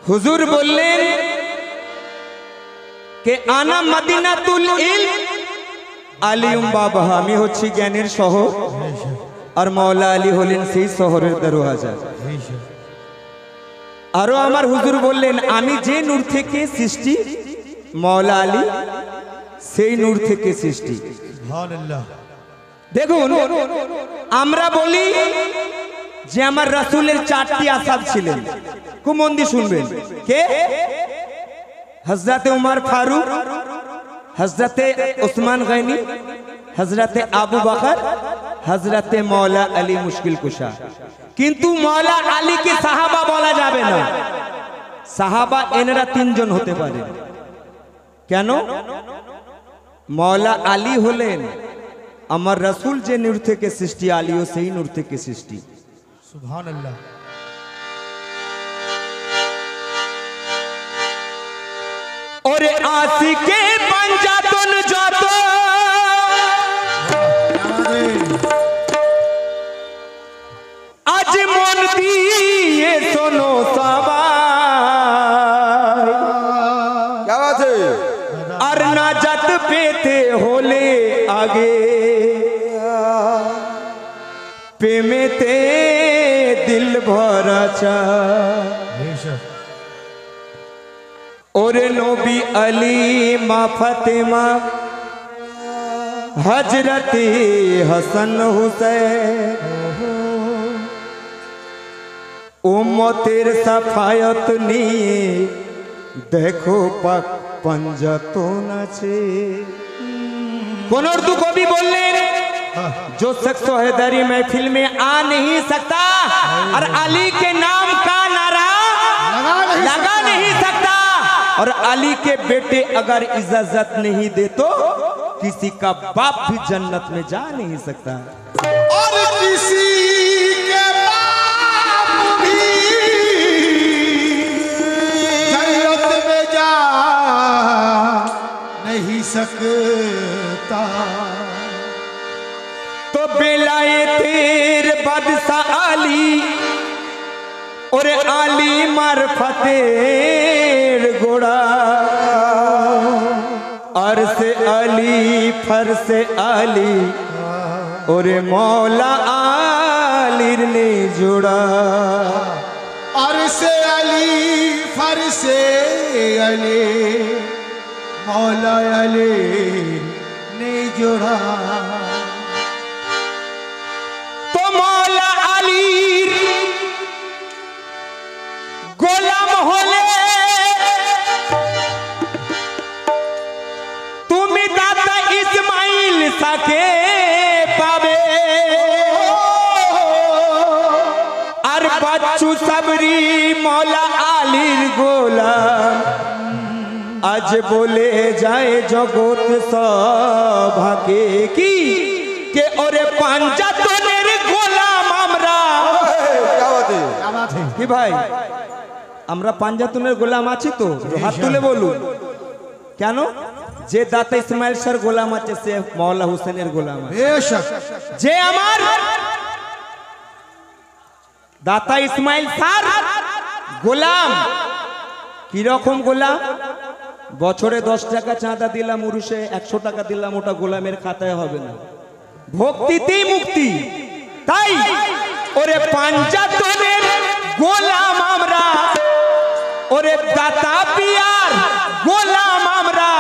হুজুর বললেন কে আনা মদিনাতুল ইলম আলিউম বাবা, আমি হচ্ছি জ্ঞানের শহর আর মওলা আলী হলেন সেই শহরের দরওয়াজা। আরো আমার হুজুর বললেন আমি যে নূর থেকে সৃষ্টি, মওলা আলী সেই নূর থেকে সৃষ্টি। দেখুন আমরা বলি যে আমার রাসূলের 4টি আসাব ছিলেন, খুব মন দিয়ে শুনবেন। কে? হযরতে উমর ফারুক, হযরতে উসমান গনি, হযরতে আবু বকর, হযরতে মওলা আলী মুশকিল কুশা। কিন্তু মওলা আলীকে সাহাবা বলা যাবে না। সাহাবা এনারা 3 জন হতে পারে। কেন? মওলা আলী হলেন আমার রাসূল যে নূর থেকে সৃষ্টি, আলীও সেই নূর থেকে সৃষ্টি। সুবহানাল্লাহ। ওরে আশিকে পাঞ্জাতন যত আজ মন দিয়ে শোনো সবাই, আর নাজাত পেতে হলে আগে প্রেমেতে দিল ভরা চায়। ওরে নবী আলী মা ফাতেমা হযরতে হাসান হুসাইন উম্মতের সাফায়াত নিয়ে দেখো পাক पंजातन আছে। কোন উর্দু কবি বললেন जो शख्स हैदरी महफिल में आ नहीं सकता और अली के नाम का नारा लगा नहीं सकता, और अली के बेटे अगर इजाजत नहीं दे तो किसी का बाप भी जन्नत में जा नहीं सकता, और किसी के बाप भी जन्नत में जा नहीं सकता। तो बेलाए तेर बादशाह अली और अली मारफतेर गोड़ा, अरसे अली फरसे अली और मौला आलिर ने जोड़ा। अरसे अली फरसे अली मौला अली ने जोड़ा। तो मौला अली गोलाम होले তুমি দাতা ইসমাইল সাকে পাবে, আর বাচ্চু সাবরি মৌলা আলীর গোলাম আজ বলে যায় জগৎ সভাকে কি কে ওরে পাঞ্জাতনের গোলাম আমরা। কি ভাই আমরা পাঞ্জাতনের গোলাম আছি তো? হাত তুলে বলুন। কেন? যে দাতা ইসমাইল স্যার গোলাম আছে সে মওলা হোসেনের গোলাম আছে। যে আমার দাতা ইসমাইল স্যার গোলাম, কিরকম গোলাম? বছরে 10 টাকা চাঁদা দিলাম, উরুষে 100 টাকা দিলাম, ওটা গোলামের খাতায় হবে না, ভক্তিতেই মুক্তি। তাই ওরে পাঞ্জাতনের গোলাম আমরা, ওরে দাতা পিয়ার গোলাম আমরা,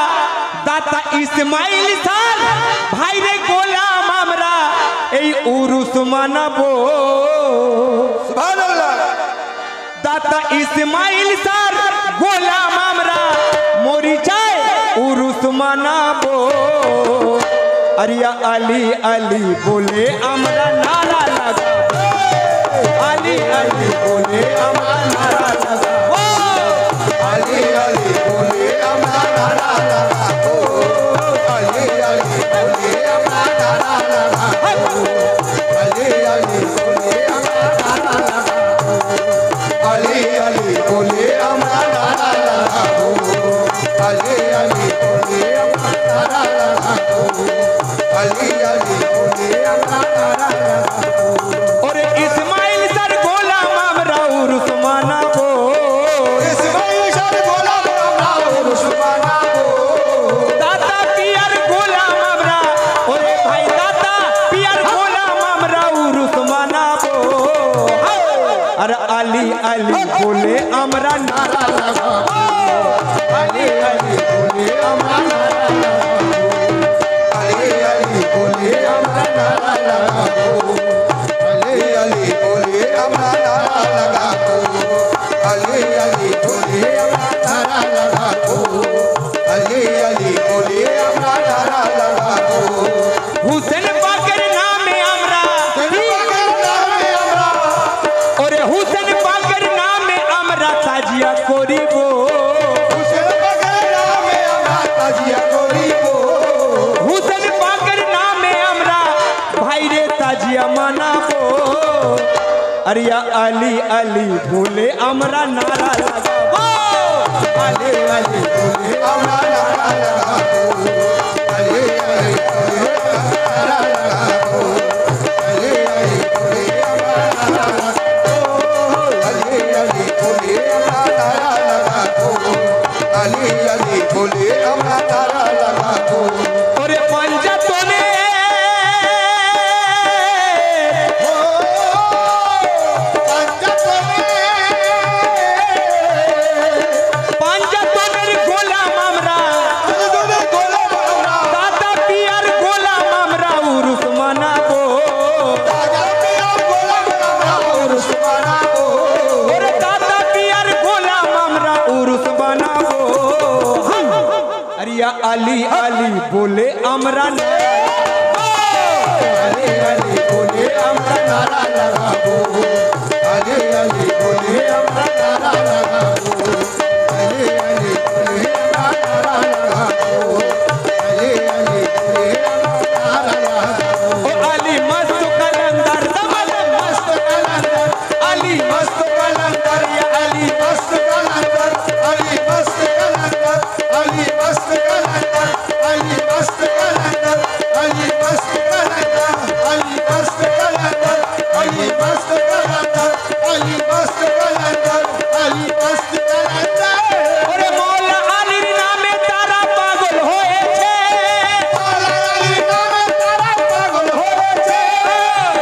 দাতা ইসমাইল স্যার ভাইরে গোলাম আমরা, এই উরুস মানাবো। সুবহানাল্লাহ। দাতা ইসমাইল স্যার গোলাম আমরা, মরি যায় উরুস মানাবো। আরিয়া আলী আলী বলে আমরা নারা লাগাবো, আলী আলী বলে আমরা নারা লাগাবো, আলী আলী বলে আমরা নারা লাগাবো, আলী আলী বলে আমরা নারা লাগাবো, আলী আলী বলে আমরা নারা লাগাবো, আলী আলী বলে আমরা নারা লাগাবো, আলী আলী বলে আমরা নারা লাগাবো, আলী আলী বলে আমরা নারা লাগাবো। ওরে ইসমাইল স্যার গোলাম আমরা উরুস মানাবো, ইসমাইল আলি বলে আমরা নারা লাগাবো, আলি আলি বলে আমরা নারা লাগাবো, আলি আলি বলে আমরা নারা লাগাবো, আলি আলি বলে আমরা নারা লাগাবো, আলি আলি বলে আমরা নারা লাগাবো, আলি আলি বলে আমরা নারা লাগাবো। হুসেন পাকের নামে আমরা, ওরে হুসেন পাকের নামে আমরা তাজিয়া করিব, হুসেন পাকের নামে আমরা তাজিয়া করিব, হুসেন পাকের নামে আমরা ভাইরে তাজিয়া মানাবো। আরিয়া আলী আলী বলে আমরা নারা লাগাবো, আলী আলী বলে আমরা নারা লাগাবো, আলী আলী বলে নারা লাগাবো, আলী আলী বলে আমরা নারা লাগাবো, আলী আলী বলে আমরা নারা লাগাবো, আলী আলী বলে আমরা নারা লাগাবো। ওরে পঞ্জাতনে আলী আলী বলে আমরা আলী আলী বলে আমরা নারা লাগাবো, আলী আলী বলে আমরা নারা লাগাবো, আলী আলী বলে আমরা নারা লাগাবো, আলী আলী বলে আমরা নারা লাগাবো। ও আলী মস্ত কলন্দর, দমদম মস্ত কলন্দর, আলী মস্ত কলন্দর, ইয়া আলী মস্ত কলন্দর, আলী মস্ত কলন্দর, আলী মস্ত কলন্দর, আলী মস্ত কলন্দর, আলী মস্ত কলন্দর, আলী মস্ত কলন্দর, আলী মস্ত কলন্দর, আলী মস্ত কলন্দর, আলী মস্ত কলন্দর। ওরে মৌলা আলীর নামে তারা পাগল হয়েছে, মৌলা আলীর নামে তারা পাগল হয়েছে,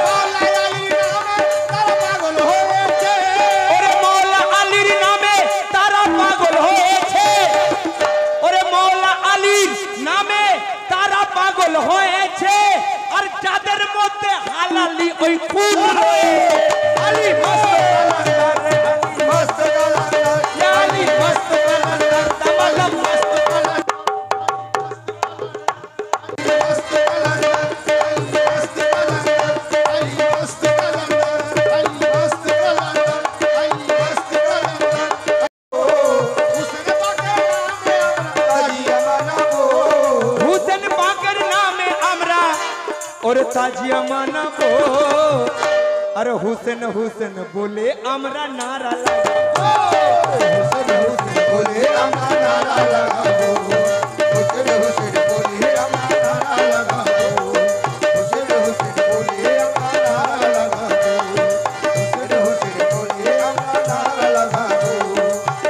মৌলা আলীর নামে তারা পাগল হয়েছে, ওরে মৌলা আলীর নামে তারা পাগল হয়েছে, ওরে মৌলা আলীর নামে তারা পাগল হয়েছে। আর যাদের মধ্যে হালালি ওই ফুল রয়েছে, আলী মস্ত কলন্দর, আলী মস্ত কলন্দর, ইয়া আলী মস্ত কলন্দর, দমদম মস্ত কলন্দর, মস্ত কলন্দর, মস্ত কলন্দর, আলী মস্ত কলন্দর, আলী মস্ত কলন্দর, আলী মস্ত কলন্দর। হুসেন পাকের নামে আমরা তাজিয়া মানাবো, হুসেন পাকের নামে আমরা ওরে তাজিয়া মানাবো। আর হুসেন হুসেন বলে আমরা নারা লাগাবো, হুসেন হুসেন বলে আমরা নারা লাগাবো, হুসেন হুসেন বলে আমরা নারা লাগাবো, হুসেন হুসেন বলে আমরা নারা লাগাবো, হুসেন হুসেন বলে আমরা নারা লাগাবো,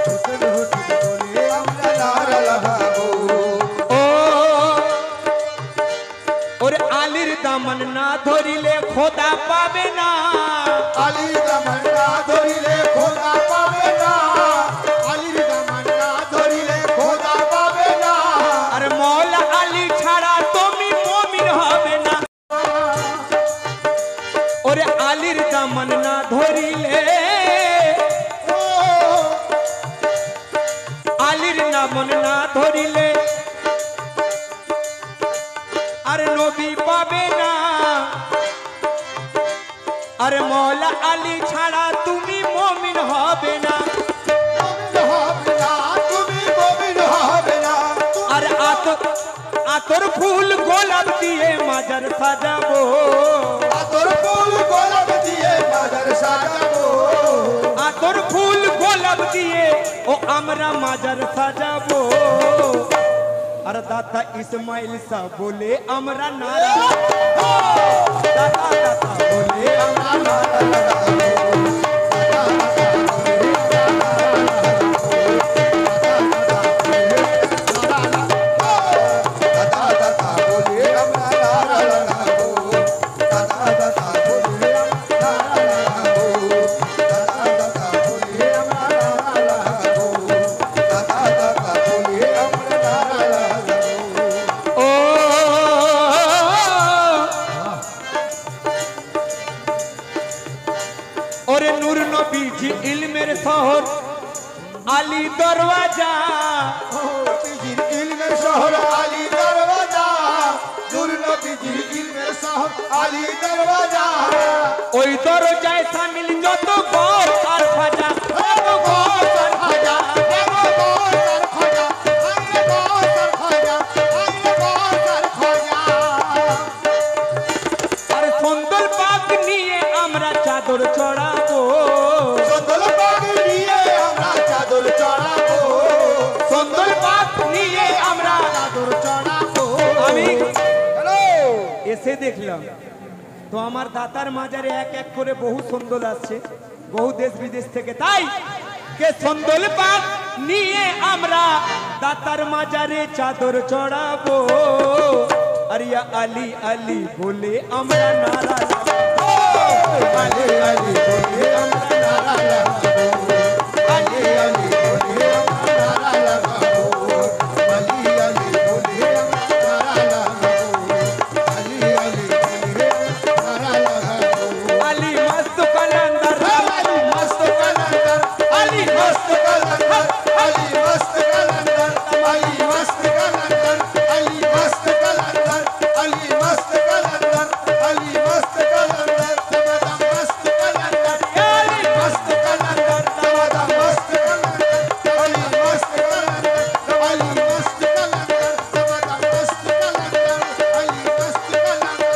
হুসেন হুসেন বলে আমরা নারা লাগাবো। ও ওরে আলীর দামন না ধরিলে খোদা পাবে না, আলীর দামন না ধরিলে খোদা পাবে না, আলীর দামন না ধরিলে খোদা পাবে না। আর মৌলা আলী ছাড়া তুমি মুমিন হবে না, ওরে আলীর দামন না ধরিলে, আলীর দামন না ধরিলে আর নবী পাবে না। আর মৌলা আলী ছাড়া তুমি মুমিন হবে না, তুমি মুমিন হবে না। আর আতর ফুল গোলাপ দিয়ে মাজার সাজাবো, আতর ফুল গোলাপ দিয়ে মাজার সাজাবো, আতর ফুল গোলাপ দিয়ে ও আমরা মাজার সাজাবো। আর দাতা ইসমাইল শাহ বলে আমরা নারা, দাতা দাতা বলে আমরা নারা লাগাবো, আলী দরওয়াজা নবীজির ইলমের শহর আলী দরওয়াজা নূর নবীজির ইলমের শহর আলী দরওয়াজা ওই দরজায় সামিল যত গর আর খাজা যত গর আর খাজা আর সন্দল পাক নিয়ে আমরা চাদর চড়াবো সন্দল পাক নিয়ে আমরা চাদর চড়াবো সন্দল পাক নিয়ে আমরা চাদর চড়াবো আমি হ্যালো এসে দেখলাম তো আমার দাতার মাজারে এক এক করে বহু সন্দল আসছে বহু দেশ বিদেশ থেকে তাই কে সন্দল পাক নিয়ে আমরা দাতার মাজারে চাদর চড়াবো আর ইয়া আলী আলী বলে আমরা নারা লাগাবো আলী আলী বলে আমরা নারা লাগাবো আলী আলী বলে আমরা নারা লাগাবো আলী আলী বলে আমরা নারা লাগাবো আলী আলী বলে নারা লাগাবো আলী মস্ত কলন্দর আলী মস্ত কলন্দর আলী মস্ত কলন্দর আলী মস্ত কলন্দর আলী মস্ত কলন্দর আলী মস্ত কলন্দর আলী মস্ত কলন্দর আলী মস্ত কলন্দর তমাদা মস্ত কলন্দর আলী মস্ত কলন্দর তমাদা মস্ত কলন্দর আলী মস্ত কলন্দর আলী মস্ত কলন্দর তমাদা মস্ত কলন্দর আলী মস্ত কলন্দর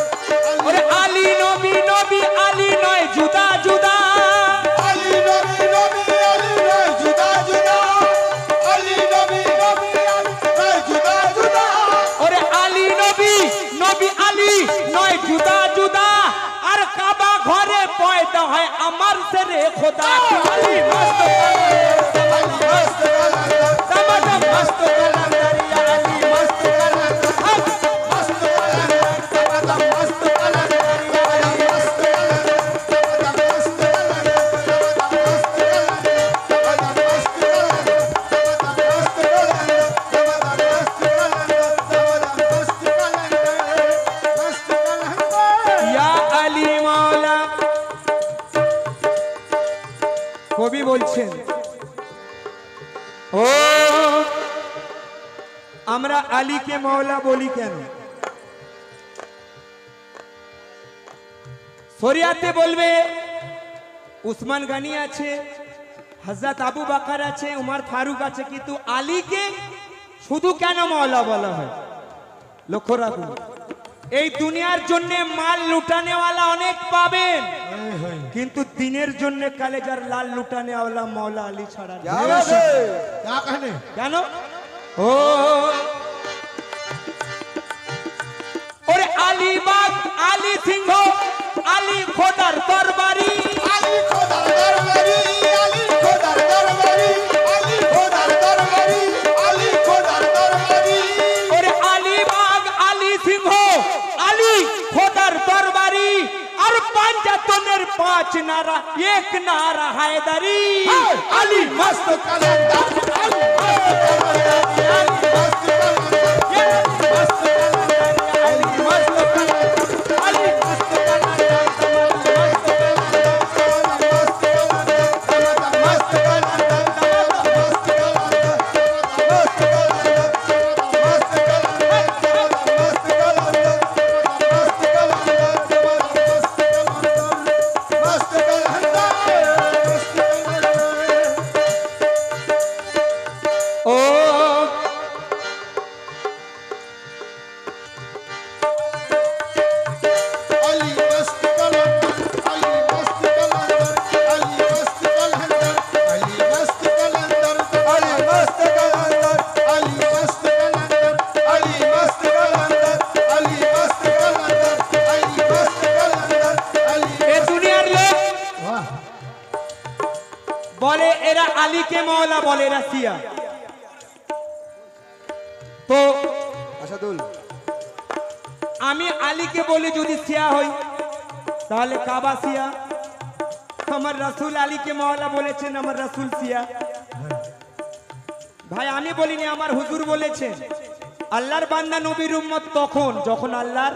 ওরে আলী নবী নবী আলী নয় জুদা জুদা আলী নবী নবী আলী নয় জুদা জুদা আলী নবী নবী আলী নয় জুদা জুদা ওরে আলী নবী নবী আলী নয় জুদা জুদা আর কাবা ঘরে পয়দা হয় আমার সেরে খোদা আলী মস্ত আলী মস্ত কলন্দর তমাদা মস্ত কলন্দর ইয়া আলী মস্ত কলন্দর মস্ত কলন্দর তমাদা মস্ত কলন্দর আলী মস্ত কলন্দর তমাদা মস্ত কলন্দর তমাদা মস্ত কলন্দর তমাদা মস্ত কলন্দর তমাদা মস্ত কলন্দর তমাদা মস্ত কলন্দর তমাদা মস্ত কলন্দর মস্ত কলন্দর ইয়া আলী মাওলা কবি বলছেন ও আমরা আলীকে মাওলা বলি কেন শরিয়াতে বলবে উসমান গানি আছে হযরত আবু বকর আছে উমর ফারুক আছে কিন্তু আলীকে শুধু কেন মাওলা বলা হয় লক্ষ্য রাখুন এই দুনিয়ার জন্য মাল লুটানেওয়ালা অনেক পাবেন কিন্তু দিনের জন্য কালেজার লাল লুটানেওয়ালা মাওলা আলী ছাড়া নেই। क्या कहने কেন ও ওরে আলীবাগ আলী সিংহ আলী খোদার দরবারি আলী খোদার দরবারি আলী খোদার দরবারি আলী খোদার দরবারি আলী খোদার দরবারি ওরে আলীবাগ আলী সিংহ আলী খোদার দরবারি আর পাঞ্জাতনের পাঁচ নারা এক নারা হায়দারি আলী मस्त कलंदर अली मस्त कलंदर আলী মস্ত আলী মস্ত मस्त ও এ দুনিয়ার লোক বলে এরা আলীকে মাওলা বলে রাশিয়া তো আসাদুল আমি আলীকে বলি যদি শিয়া হই তাহলে কাবা শিয়া আমার রাসূল আলীকে মাওলা বলেছেন আমার রাসূল শিয়া ভাই আমি বলিনি আমার হুজুর বলেছেন আল্লাহর বান্দা নবীর উম্মত তখন যখন আল্লাহর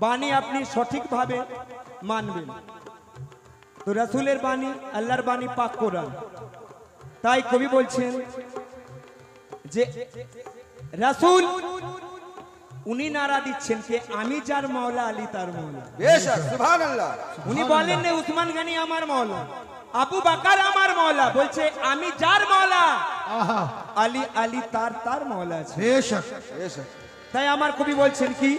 বাণী আপনি সঠিকভাবে মানবেন তো রাসূলের বাণী আল্লাহর বাণী পাক কোরআন তাই কবি বলছেন যে রাসূল উনি নারা দিচ্ছেন যে আমি যার মাওলা আলী তার মাওলা। বেশক সুবহানাল্লাহ। উনি বলেন না উসমান গনি আমার মাওলা, আবু বকর আমার মাওলা, বলছে আমি যার মাওলা আলী আলী তার তার মাওলা আছে। বেশক বেশক। তাই আমার কবি বলছেন কি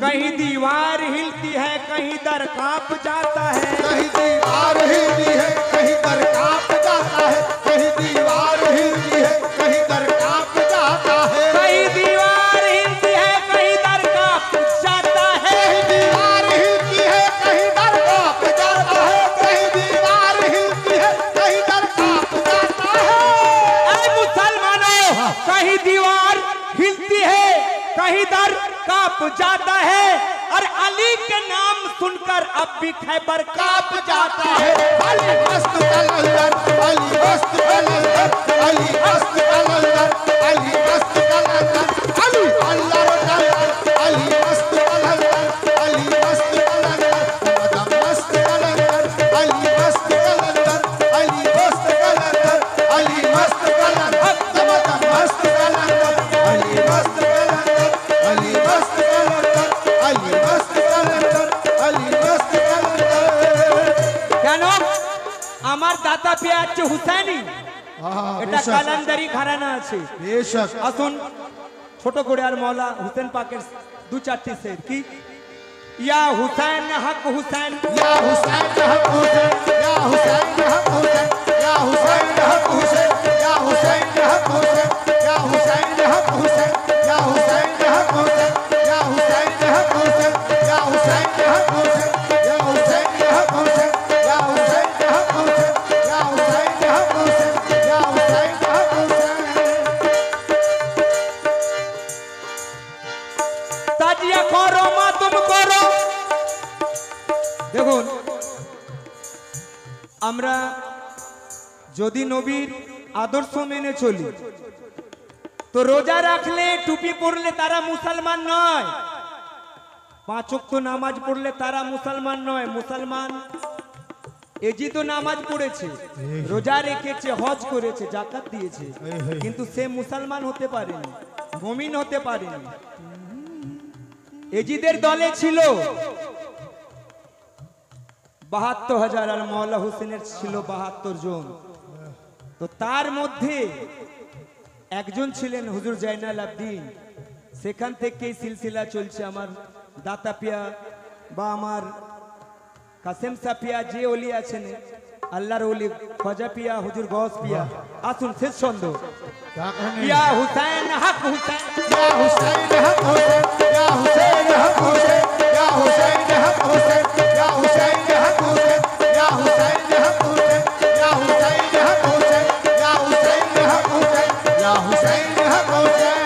कहीं दीवार हिलती है कहीं दर कांप जाता है, कहीं दीवार हिलती है कहीं दर कांप जाता है, कहीं दीवार हिलती है कहीं दर कांप जाता है, कहीं दीवार हिलती है कहीं दर कांप जाता है, कहीं दीवार हिलती है कहीं दर कांप जाता है, कहीं दीवार हिलती है कहीं दर कांप जाता है। ऐ मुसलमानों कहीं दीवार हिलती है कहीं दर कांप जाता है, और अली के नाम सुनकर अब भी खैबर कांप जाता है। अली मस्त कलंदर, अली मस्त कलंदर, अली मस्त कलंदर, अली मस्त कलंदर, अली अल्लाह रो कलंदर, अली मस्त कलंदर, अली मस्त कलंदर, मदम मस्त कलंदर, अली मस्त कलंदर, अली मस्त कलंदर, अली मस्त कलंदर, मदम मस्त कलंदर, अली मस्त कलंदर, अली मस्त कलंदर, अली मस्त कलंदर, अली मस्त कलंदर। কেন আমার দাদা পিয়া হচ্ছে হুসাইনি, এটা কালান্দারি ঘরানা আছে। বেশক আসুন ছোট করে আর মৌলা হুসেন পাকের দু চারটি শের কি ইয়া হুসাইন হক হুসাইন या हुसैन हक हुसैन, या हुसैन हक हुसैन, या हुसैन हक हुसैन, या हुसैन हक हुसैन, या हुसैन हक हुसैन, या हुसैन हक हुसैन, या हुसैन हक हुसैन, या हुसैन हक हुसैन, या हुसैन हक हुसैन, या हुसैन हक हुसैन, या हुसैन हक हुसैन, या हुसैन हक हुसैन। তাজিয়া করো মা তুমি করো। দেখুন আমরা যদি নবীর আদর্শ মেনে চলি তো রোজা রাখলে টুপি পরলে তারা মুসলমান নয়, পাঁচ ওয়াক্ত নামাজ পড়লে তারা মুসলমান নয়। মুসলমান এজি তো নামাজ পড়েছে, রোজা রেখেছে, হজ করেছে, জাকাত দিয়েছে, কিন্তু সে মুসলমান হতে পারেনি, মুমিন হতে পারেনি। এজিদের দলে ছিল ৭২,০০০ আর মওলা হোসেনের ছিল ৭২ জন। তো তার মধ্যে একজন ছিলেন হুজুর জাইনাল আবদিন। সেখান থেকেই সিলসিলা চলছে আমার দাতা পিয়া বা আমার কাসেম সাপিয়া যে ওলি আছেন আল্লাহর ওলি খাজা পিয়া হুজুর গৌস পিয়া। আসুন শেষ ছন্দ ইয়া হুসাইন হক হুসাইন, या हुसैन हक हुसैन, या हुसैन हक हुसैन, या हुसैन हक हुसैन, या हुसैन हक हुसैन, या हुसैन हक हुसैन, या हुसैन हक हुसैन, या हुसैन हक हुसैन, या हुसैन हक हुसैन।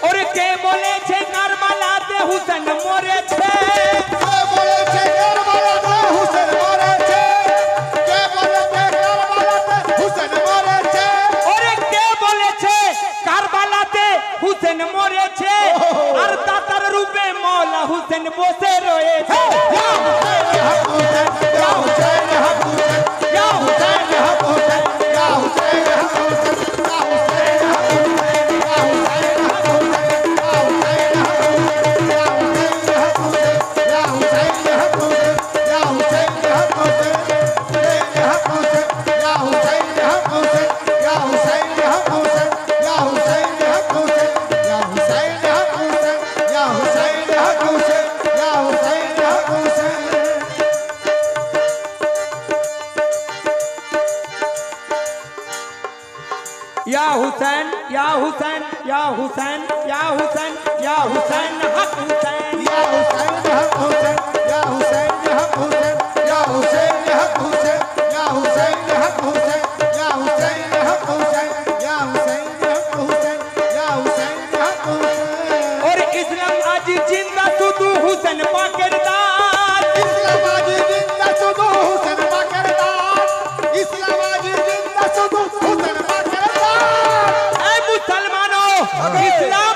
और के बोलेছে কারবালাতে হুসেন মরেছে, के बोले छे करबलाते हुसैन मरेছে, के बोले छे करबलाते हुसैन मरेছে, और के बोलेছে কারবালাতে হুসেন মরেছে, আর দাতার রূপে মওলা হুসেন বসে রয়েছে। या हुसैन हक हुसैन, या हुसैन हक हुसैन, या हुसैन हक हुसैन, या हुसैन हक हुसैन, या हुसैन हक हुसैन, या हुसैन हक हुसैन, या हुसैन हक हुसैन, या हुसैन हक हुसैन, या हुसैन हक हुसैन, या हुसैन हक हुसैन, या हुसैन हक हुसैन, या हुसैन हक हुसैन, या हुसैन हक हुसैन, या हुसैन हक हुसैन, या हुसैन हक हुसैन। या हुसैन या हुसैन या हुसैन या हुसैन या हुसैन हक हुसैन। या हुसैन हक हुसैन, या हुसैन हक हुसैन, या हुसैन हक हुसैन, या हुसैन हक हुसैन, या हुसैन हक हुसैन, या हुसैन हक हुसैन, या हुसैन हक हुसैन। और इस्लाम आज जिंदा शुधु हुसैन पाकेर दाद, इस्लाम आज जिंदा शुधु हुसैन पाकेर दाद, इस्लाम आज जिंदा शुधु हुसैन पाकेर दाद। ऐ मुसलमानों इस्लाम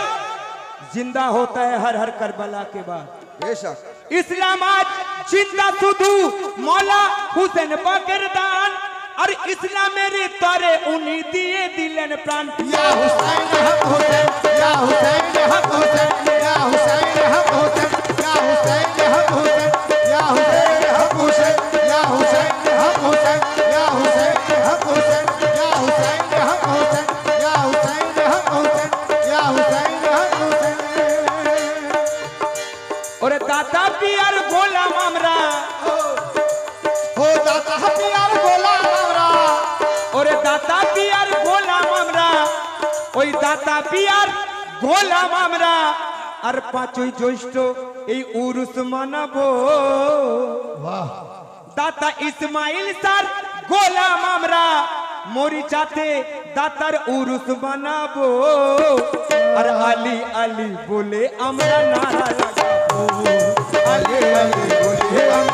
जिंदा होता है हर हर करबला के बाद। बेशक इस्लाम आज চিন্তা শুধু মৌলা হুসেন বাগেরদান আর ইসলামের তরে উনি দিয়ে দিলেন প্রাণ या हुसैन हक हुसैन या हुसैन हक हुसैन या हुसैन हक हुसैन या हुसैन हक हुसैन या हुसैन हक हुसैन या हुसैन हक हुसैन या हुसैन हक हुसैन या हुसैन हक हुसैन या हुसैन हक हुसैन या हुसैन हक हुसैन ওরে দাতা পিয়ার গোলাম আমরা हो दाता हथियार गोलाम हमरा ওরে দাতা পিয়ার গোলাম আমরা ওই দাতা পিয়ার গোলাম আমরা আর 5ই জ্যৈষ্ঠ এই উরুস মানাবো वाह দাতা ইসমাইল স্যার গোলাম আমরা মরিচাতে দাতার উরুস বানাবো আর আলী আলী বলে আমরা নারা লাগাবো अली अली बोले हम